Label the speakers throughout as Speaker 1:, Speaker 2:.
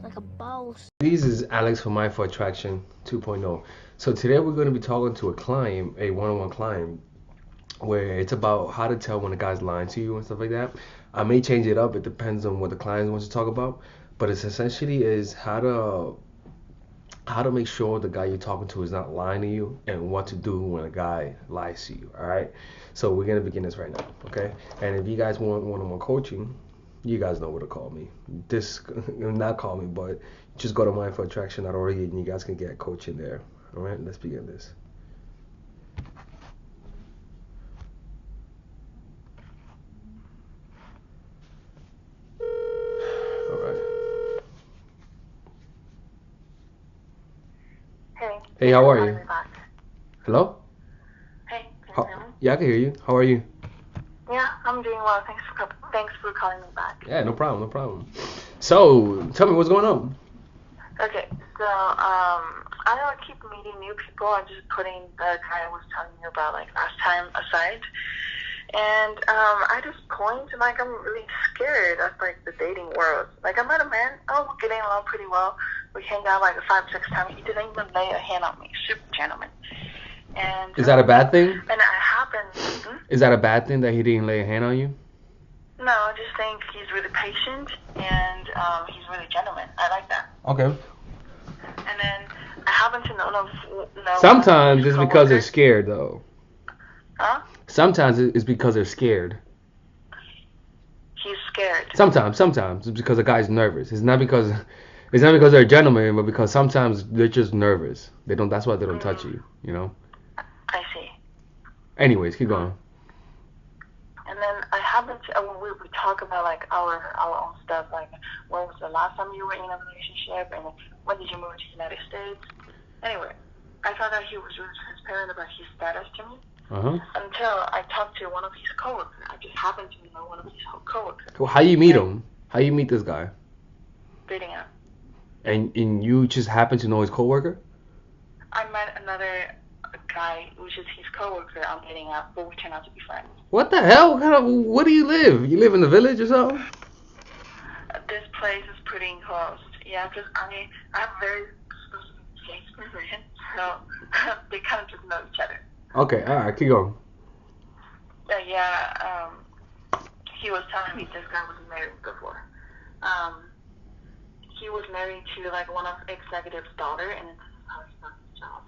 Speaker 1: like a boss.
Speaker 2: This is Alex from Mindful Attraction 2.0. So today we're going to be talking to a client, a one-on-one client, where it's about how to tell when a guy's lying to you and stuff like that. I may change it up. It depends on what the client wants to talk about, but it's essentially is how to make sure the guy you're talking to is not lying to you and what to do when a guy lies to you. All right. So we're gonna begin this right now. Okay. And if you guys want one-on-one coaching, you guys know where to call me. This not call me, but just go to mindfulattraction.org and you guys can get coaching there. All right. Let's begin this. All right.
Speaker 3: Hey.
Speaker 2: Hey, how are you? Hello?
Speaker 3: Hey, can you hear me?
Speaker 2: Yeah, I can hear you. How are you?
Speaker 3: Yeah, I'm doing well. Thanks for calling me back.
Speaker 2: Yeah, no problem, no problem. So, tell me what's going on.
Speaker 3: Okay, so I don't keep meeting new people. I'm just putting the guy I was telling you about like last time aside. And at this point, like I'm really scared of like the dating world. Like I met a man, we're getting along pretty well. We hang out like 5-6 times. He didn't even lay a hand on me. Super gentleman. And
Speaker 2: Is that a bad thing?
Speaker 3: And I happen.
Speaker 2: Is that a bad thing that he didn't lay a hand on you?
Speaker 3: No, I just think he's really patient and he's really gentleman. I like that.
Speaker 2: Okay.
Speaker 3: And then I happen to know
Speaker 2: Sometimes it's because they're scared, though.
Speaker 3: Huh?
Speaker 2: Sometimes it's because they're scared.
Speaker 3: He's scared.
Speaker 2: Sometimes it's because the guy's nervous. It's not because they're a gentleman, but because sometimes they're just nervous. They don't. That's why they don't touch you. You know.
Speaker 3: I see.
Speaker 2: Anyways, keep going.
Speaker 3: And then I happen to we talk about like our own stuff, like when was the last time you were in a relationship and when did you move to the United States? Anyway, I thought that he was really transparent about his status to me. Until I talked to one of his coworkers. I just happened to know one of his coworkers.
Speaker 2: Well, how you meet him? How you meet this guy?
Speaker 3: Dating app.
Speaker 2: And you just happen to know his coworker?
Speaker 3: I met another guy, which is his coworker on dating app, but we turned out to be friends.
Speaker 2: What the hell? Where do you live? You live in the village or something?
Speaker 3: This place is pretty enclosed. Yeah, because I have very specific taste for him, so they kind of just know each other.
Speaker 2: Okay, alright, keep going.
Speaker 3: He was telling me this guy was married before. He was married to like one of the executive's daughter, and this is how he got his job.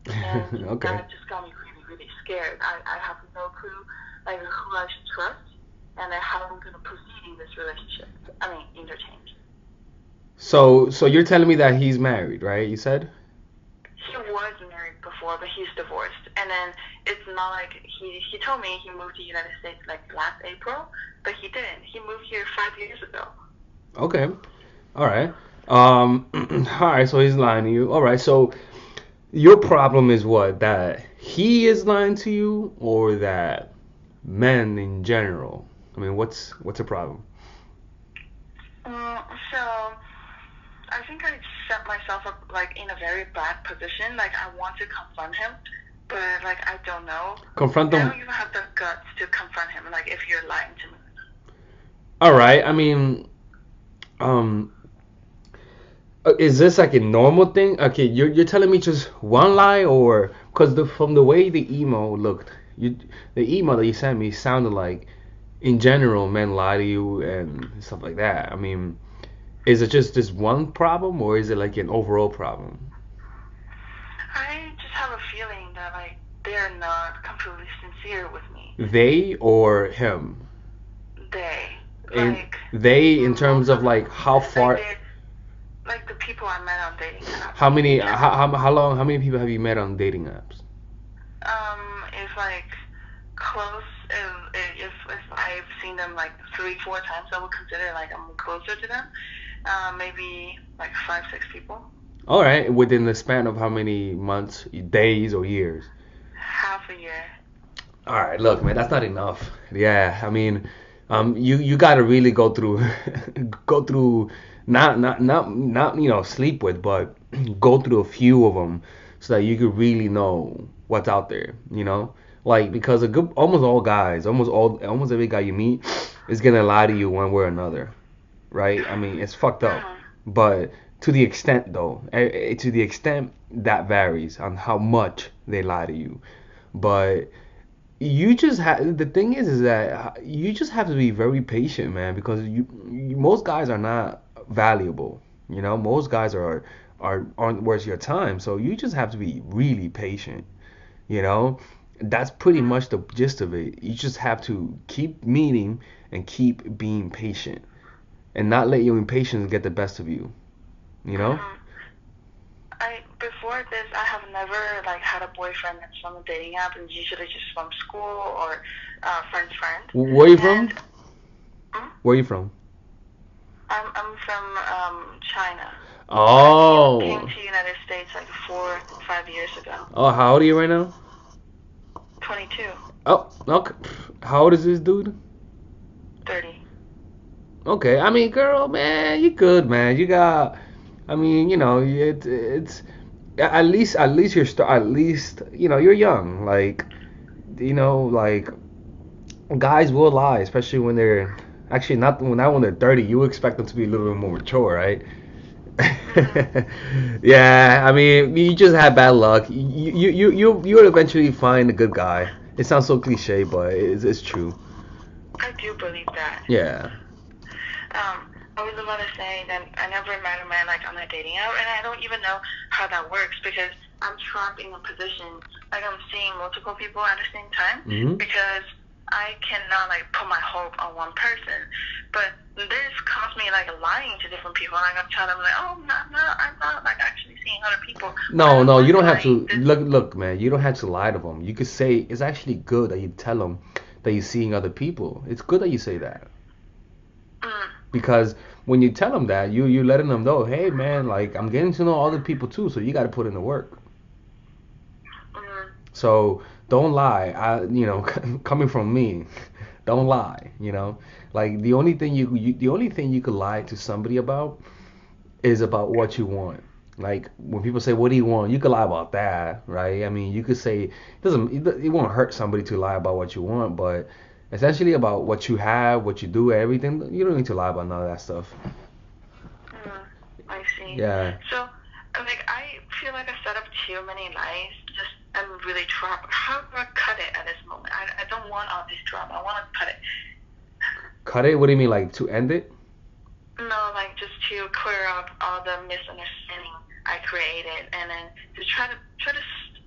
Speaker 3: And
Speaker 2: okay.
Speaker 3: That just got me really, really scared. I have no clue like who I should trust, and how I'm gonna proceed in this relationship. Interchange.
Speaker 2: So you're telling me that he's married, right? You said?
Speaker 3: He was married before, but he's divorced. And then it's not like he told me he moved to the United States like last April, but he didn't. He moved here 5 years ago.
Speaker 2: Okay. All right. All right, so he's lying to you. All right, so your problem is what? That he is lying to you, or that men in general? I mean, what's the problem?
Speaker 3: So I think I set myself up like in a very bad position. Like I want to confront him, but like I don't know.
Speaker 2: Confront him.
Speaker 3: I don't even have the guts to confront him. Like if you're lying to me.
Speaker 2: All right. I mean, is this like a normal thing? Okay, you're telling me just one lie, or because from the way the email looked, the email that you sent me sounded like, in general, men lie to you and stuff like that. I mean, is it just this one problem, or is it like an overall problem?
Speaker 3: I just have a feeling that like they're not completely sincere with me.
Speaker 2: They or him?
Speaker 3: They.
Speaker 2: In terms of like how far.
Speaker 3: Like the people I met on dating apps.
Speaker 2: How many? How many people have you met on dating apps?
Speaker 3: If like close, if I've seen them like 3-4 times, I would consider like I'm closer to them. Maybe like 5-6 people.
Speaker 2: All right, within the span of how many months, days, or years?
Speaker 3: Half a year.
Speaker 2: All right, look, man, that's not enough. Yeah, I mean, you got to really go through, not sleep with, but go through a few of them so that you could really know what's out there. Like because almost all guys, almost every guy you meet is gonna lie to you one way or another, right? I mean, it's fucked up. But to the extent though, to the extent that varies on how much they lie to you. But you just have the thing is that you just have to be very patient, man, because most guys are not valuable. You know, most guys aren't worth your time. So you just have to be really patient. You know, that's pretty much the gist of it. You just have to keep meeting and keep being patient and not let your impatience get the best of you. You know?
Speaker 3: Mm-hmm. I before this, I have never like had a boyfriend that's from a dating app, and usually just from school or friend's friend.
Speaker 2: Where are you from?
Speaker 3: And mm,
Speaker 2: Where are you from?
Speaker 3: I'm from China. But I came
Speaker 2: Oh.
Speaker 3: to United States like 4 5 years ago.
Speaker 2: Oh, how old are you right now?
Speaker 3: 22,
Speaker 2: Oh, okay. How old is this dude?
Speaker 3: 30.
Speaker 2: Okay, I mean, girl, man, you good, man. You got, I mean, it's at least at least you're young. Like, like guys will lie, especially when they're actually not when they're 30. You expect them to be a little bit more mature, right?
Speaker 3: Mhm.
Speaker 2: Yeah, I mean, you just had bad luck. You'll eventually find a good guy. It sounds so cliche, but it's true.
Speaker 3: I do believe that.
Speaker 2: Yeah.
Speaker 3: I was about to say that I never met a man like on a dating app, and I don't even know how that works because I'm trapped in a position like I'm seeing multiple people at the same time
Speaker 2: Hmm.
Speaker 3: because I cannot like put my hope on one person. But this caused me like lying to different people. Like I'm telling them like, oh, I'm not like actually seeing other people. But I
Speaker 2: No,
Speaker 3: don't
Speaker 2: no, you
Speaker 3: mind
Speaker 2: don't have
Speaker 3: lying.
Speaker 2: to look, man. You don't have to lie to them. You could say it's actually good that you tell them that you're seeing other people. It's good that you say that
Speaker 3: Mm,
Speaker 2: because when you tell them that, you letting them know, hey, man, like I'm getting to know other people too, so you got to put in the work.
Speaker 3: mm,
Speaker 2: So don't lie. Coming from me, don't lie. Like the only thing you could lie to somebody about is about what you want. Like when people say, "What do you want?" You could lie about that, right? I mean, you could say it won't hurt somebody to lie about what you want, but essentially about what you have, what you do, everything. You don't need to lie about none of that stuff.
Speaker 3: mm. I see.
Speaker 2: Yeah.
Speaker 3: So, like, I feel like I set up too many lies. Just, I'm really trapped. How do I cut it at this moment? I don't want all this drama. I want to cut it.
Speaker 2: Cut it? What do you mean, like to end it?
Speaker 3: No, like, just to clear up all the misunderstanding I created, and then to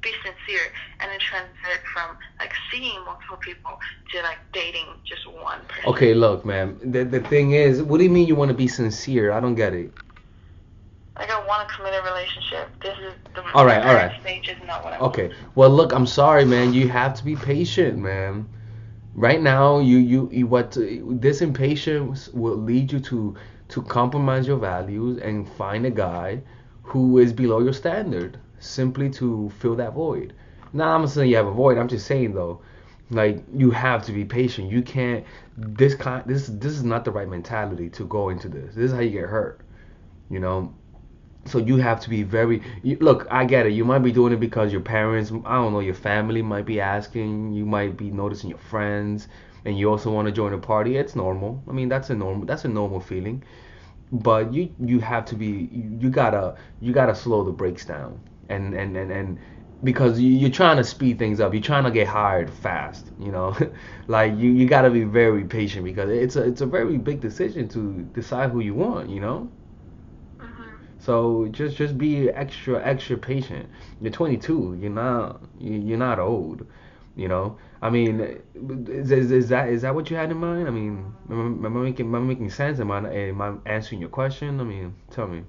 Speaker 3: be sincere, and then transit from like seeing multiple people to like dating just one person.
Speaker 2: Okay, look, man. The thing is, what do you mean you want to be sincere? I don't get it.
Speaker 3: Like, I want to commit a relationship. This is
Speaker 2: All
Speaker 3: the
Speaker 2: right, all
Speaker 3: marriage
Speaker 2: right.
Speaker 3: stage is not what I want.
Speaker 2: Okay. Well, look, I'm sorry, man. You have to be patient, man. Right now, you what this impatience will lead you to compromise your values and find a guy who is below your standard simply to fill that void. Now, I'm not saying you have a void. I'm just saying though, like you have to be patient. You can't this is not the right mentality to go into this. This is how you get hurt, you know. So you have to be look, I get it. You might be doing it because your parents, I don't know, your family might be asking. You might be noticing your friends, and you also want to join a party. It's normal. I mean, that's a normal feeling. But you have to be you gotta slow the brakes down and because you're trying to speed things up. You're trying to get hired fast. Like you gotta be very patient because it's a very big decision to decide who you want.
Speaker 3: Mhm.
Speaker 2: So just be extra patient. You're 22. You're not old. I mean, is that what you had in mind? I mean, am I making sense? Am I answering your question? I mean, tell me.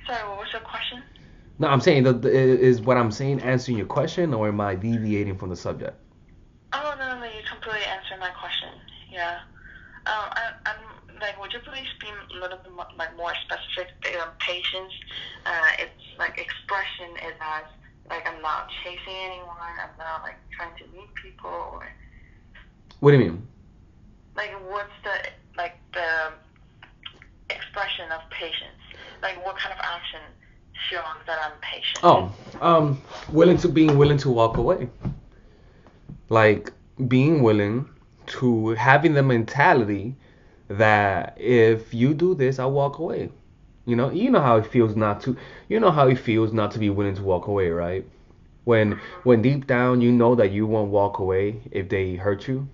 Speaker 3: Sorry, what was your question?
Speaker 2: No, I'm saying is what I'm saying answering your question, or am I deviating from the subject?
Speaker 3: Oh, no, you completely answered my question. Yeah. I'm like, would you please be a little bit more, like more specific? Patience, it's like expression is as like I'm not chasing anyone. I'm not like trying to meet people or
Speaker 2: What do you mean?
Speaker 3: like what's the expression of patience? Like what kind of action shows that I'm patient?
Speaker 2: Oh, being willing to walk away. Like being willing to having the mentality that if you do this, I'll walk away. You know how it feels not to. You know how it feels not to be willing to walk away, right? When deep down you know that you won't walk away if they hurt you.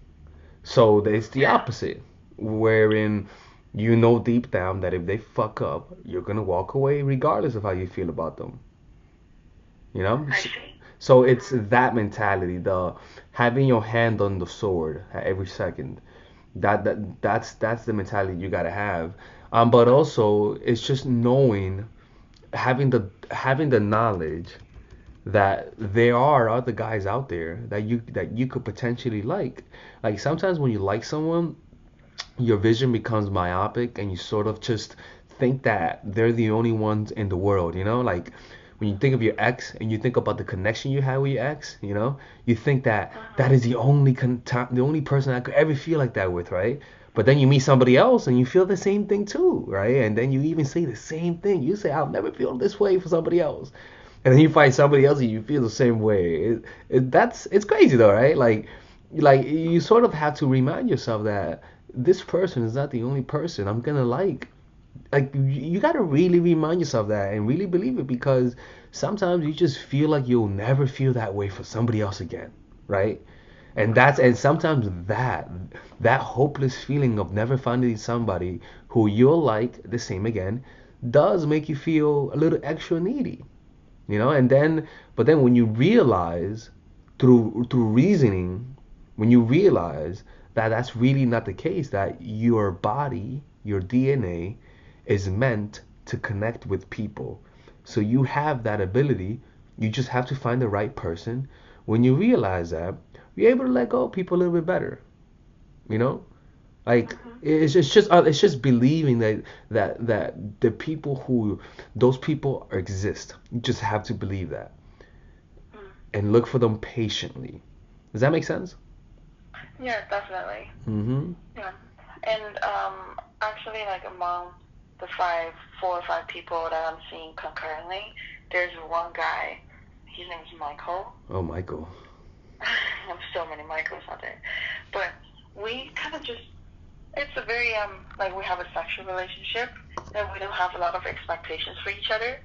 Speaker 2: So it's the
Speaker 3: Yeah,
Speaker 2: opposite, wherein you know deep down that if they fuck up, you're gonna walk away regardless of how you feel about them. You know?
Speaker 3: I see.
Speaker 2: So it's
Speaker 3: Mm-hmm.
Speaker 2: that mentality, the having your hand on the sword at every second. That's the mentality you gotta have. But also it's just knowing, having the knowledge that there are other guys out there that you could potentially like. Like sometimes when you like someone, your vision becomes myopic and you sort of just think that they're the only ones in the world, like when you think of your ex and you think about the connection you had with your ex, you think that that
Speaker 3: Mm-hmm.
Speaker 2: is the only person I could ever feel like that with, right? But then you meet somebody else and you feel the same thing too, right? And then you even say the same thing. You say, I'll never feel this way for somebody else. And then you find somebody else and you feel the same way. It's crazy though, right? Like you sort of have to remind yourself that this person is not the only person I'm gonna like. Like you gotta really remind yourself that and really believe it, because sometimes you just feel like you'll never feel that way for somebody else again, right? And sometimes that hopeless feeling of never finding somebody who you'll like the same again does make you feel a little extra needy, and then but then when you realize through reasoning, when you realize that that's really not the case, that your body, your DNA is meant to connect with people, so you have that ability. You just have to find the right person. When you realize that, you're able to let go of people a little bit better, you know like
Speaker 3: Mm-hmm.
Speaker 2: it's just believing that the people who those people exist. You just have to believe that
Speaker 3: Mm.
Speaker 2: and look for them patiently. Does that make sense?
Speaker 3: Yeah, definitely.
Speaker 2: Mm-hmm.
Speaker 3: Yeah. And actually, like among the four or five people that I'm seeing concurrently, there's one guy. His name's Michael.
Speaker 2: Oh, Michael.
Speaker 3: There's so many Michaels out there, but we kind of just. It's a very like we have a sexual relationship, and we don't have a lot of expectations for each other.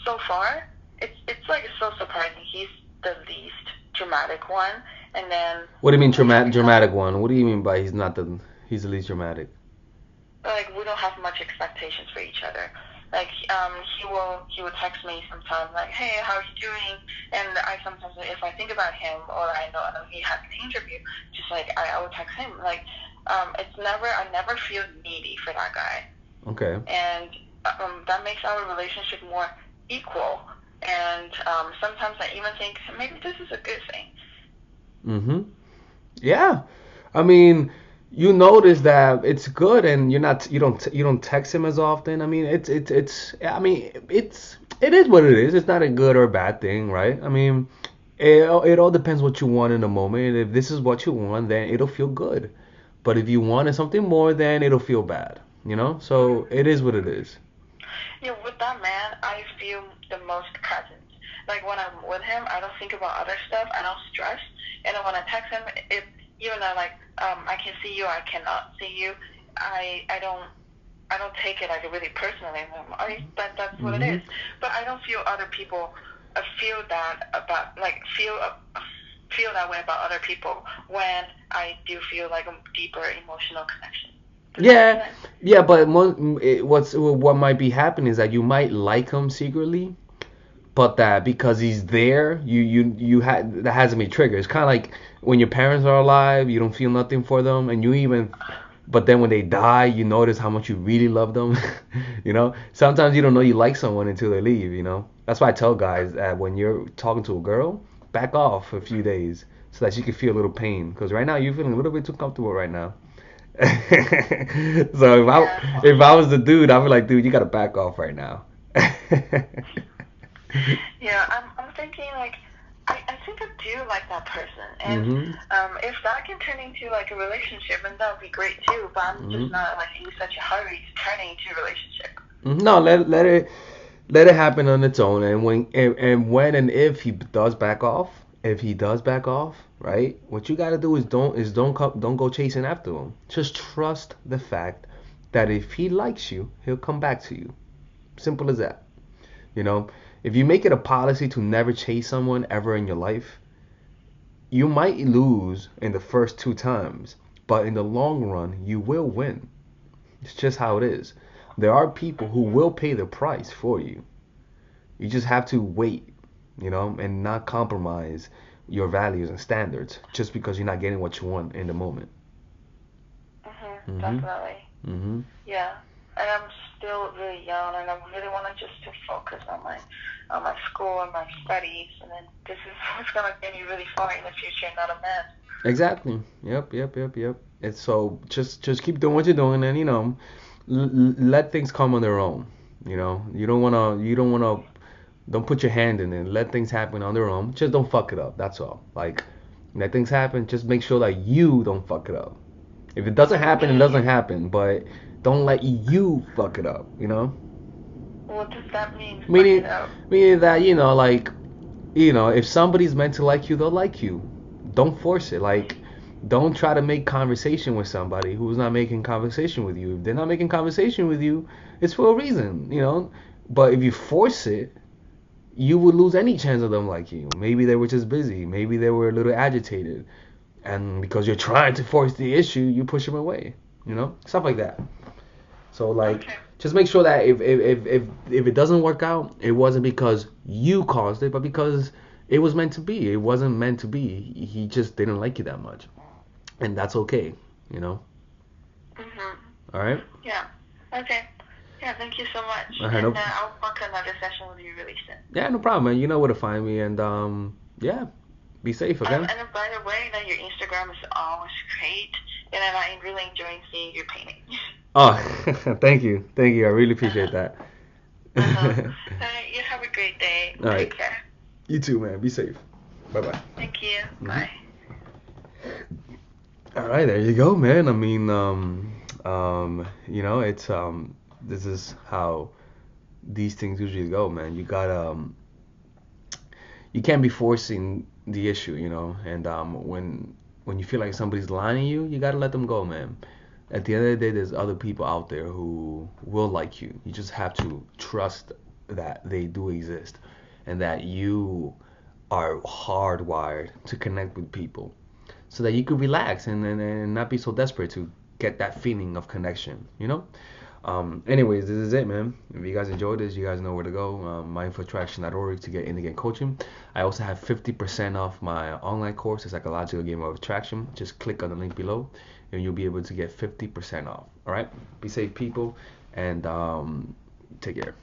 Speaker 3: So far, it's like so surprising. He's the least dramatic one, and then
Speaker 2: What do you mean
Speaker 3: like every time
Speaker 2: dramatic one? What do you mean by he's the least dramatic?
Speaker 3: like we don't have much expectations for each other. Like he will text me sometimes like, hey, how are you doing? And I sometimes, if I think about him or I know he has an interview, just like I will text him like, it's never I never feel needy for that guy,
Speaker 2: Okay.
Speaker 3: and that makes our relationship more equal. And sometimes I even think maybe this is a good thing.
Speaker 2: Mm-hmm. Yeah. I mean, you notice that it's good, and you don't text him as often. I mean, it is what it is. It's not a good or bad thing, right? I mean, it all depends what you want in the moment. If this is what you want, then it'll feel good. But if you wanted something more, then it'll feel bad. So
Speaker 3: Mm-hmm.
Speaker 2: it is what it is.
Speaker 3: Yeah, with that man, I feel the most present. Like when I'm with him, I don't think about other stuff. I don't stress. And then when I text him, it even though like I can see you, I cannot see you. I don't take it like really personally. That's what it
Speaker 2: Hmm.
Speaker 3: is. But I don't feel other people feel that about like feel that way about other people when I do feel like a deeper emotional connection. Does that make
Speaker 2: Yeah,
Speaker 3: sense?
Speaker 2: yeah, but what might be happening is that you might like him secretly, but that because he's there, that hasn't been triggered. It's kind of like when your parents are alive, you don't feel nothing for them, and but then when they die, you notice how much you really love them. Sometimes you don't know you like someone until they leave. That's why I tell guys that when you're talking to a girl, back off for a few days so that she can feel a little pain. Because right now you're feeling a little bit too comfortable right now. So
Speaker 3: Yeah.
Speaker 2: if I was the dude, I'd be like, dude, you gotta back off right now.
Speaker 3: Yeah, I'm thinking like I think I do like that person, and
Speaker 2: Mhm.
Speaker 3: if that can turn into like a relationship, then that would be great too. But I'm just
Speaker 2: Mhm.
Speaker 3: not like in such a hurry to turn it into a relationship.
Speaker 2: No, let it happen on its own. And when and if he does back off, right? What you gotta do is don't go chasing after him. Just trust the fact that if he likes you, he'll come back to you. Simple as that. You know, if you make it a policy to never chase someone ever in your life, you might lose in the first two times, but in the long run, you will win. It's just how it is. There are people who will pay the price for you. You just have to wait, and not compromise your values and standards just because you're not getting what you want in the moment. Mhm.
Speaker 3: Definitely.
Speaker 2: Mhm.
Speaker 3: Yeah. And I'm still really young, and I really want to just to focus on my school and my studies, and then this is what's gonna get me really far in the future, not a mess.
Speaker 2: Exactly. Yep. Yep. Yep. Yep. It's so just keep doing what you're doing, and let things come on their own. You don't wanna don't put your hand in it. Let things happen on their own. Just don't fuck it up. That's all. Like let things happen. Just make sure that you don't fuck it up. If it doesn't happen, it doesn't happen. But don't let you fuck it up.
Speaker 3: What does that mean? Fuck
Speaker 2: Meaning,
Speaker 3: it up.
Speaker 2: meaning that like if somebody's meant to like you, they'll like you. Don't force it. Like, don't try to make conversation with somebody who's not making conversation with you. If they're not making conversation with you, it's for a reason. But if you force it, you would lose any chance of them liking you. Maybe they were just busy. Maybe they were a little agitated. And because you're trying to force the issue, you push them away. Stuff like that. So like,
Speaker 3: Okay.
Speaker 2: just make sure that if it doesn't work out, it wasn't because you caused it, but because it was meant to be. It wasn't meant to be. He just didn't like you that much, and that's okay. You know.
Speaker 3: Mhm.
Speaker 2: All right.
Speaker 3: Yeah. Okay. Yeah. Thank you so much.
Speaker 2: All right.
Speaker 3: And
Speaker 2: No,
Speaker 3: I'll book another session with you really soon.
Speaker 2: yeah, no problem, man. You know where to find me, and yeah, be safe, okay?
Speaker 3: And then by the way, that your Instagram is always great, and I really enjoy seeing your painting.
Speaker 2: Oh, thank you. I really appreciate that.
Speaker 3: You have a great day.
Speaker 2: All right.
Speaker 3: Take care.
Speaker 2: You too, man. Be safe. Bye bye.
Speaker 3: Thank you. Bye.
Speaker 2: All right, there you go, man. I mean, it's this is how these things usually go, man. You can't be forcing the issue, and when you feel like somebody's lying to you, you gotta let them go, man. At the end of the day, there's other people out there who will like you. You just have to trust that they do exist, and that you are hardwired to connect with people so that you could relax and not be so desperate to get that feeling of connection. Anyways, this is it, man. If you guys enjoyed this, you guys know where to go. Mindfulattraction.org to get in-game coaching. I also have 50% off my online course, The Psychological Game of Attraction. Just click on the link below, and you'll be able to get 50% off. All right? Be safe, people, and take care.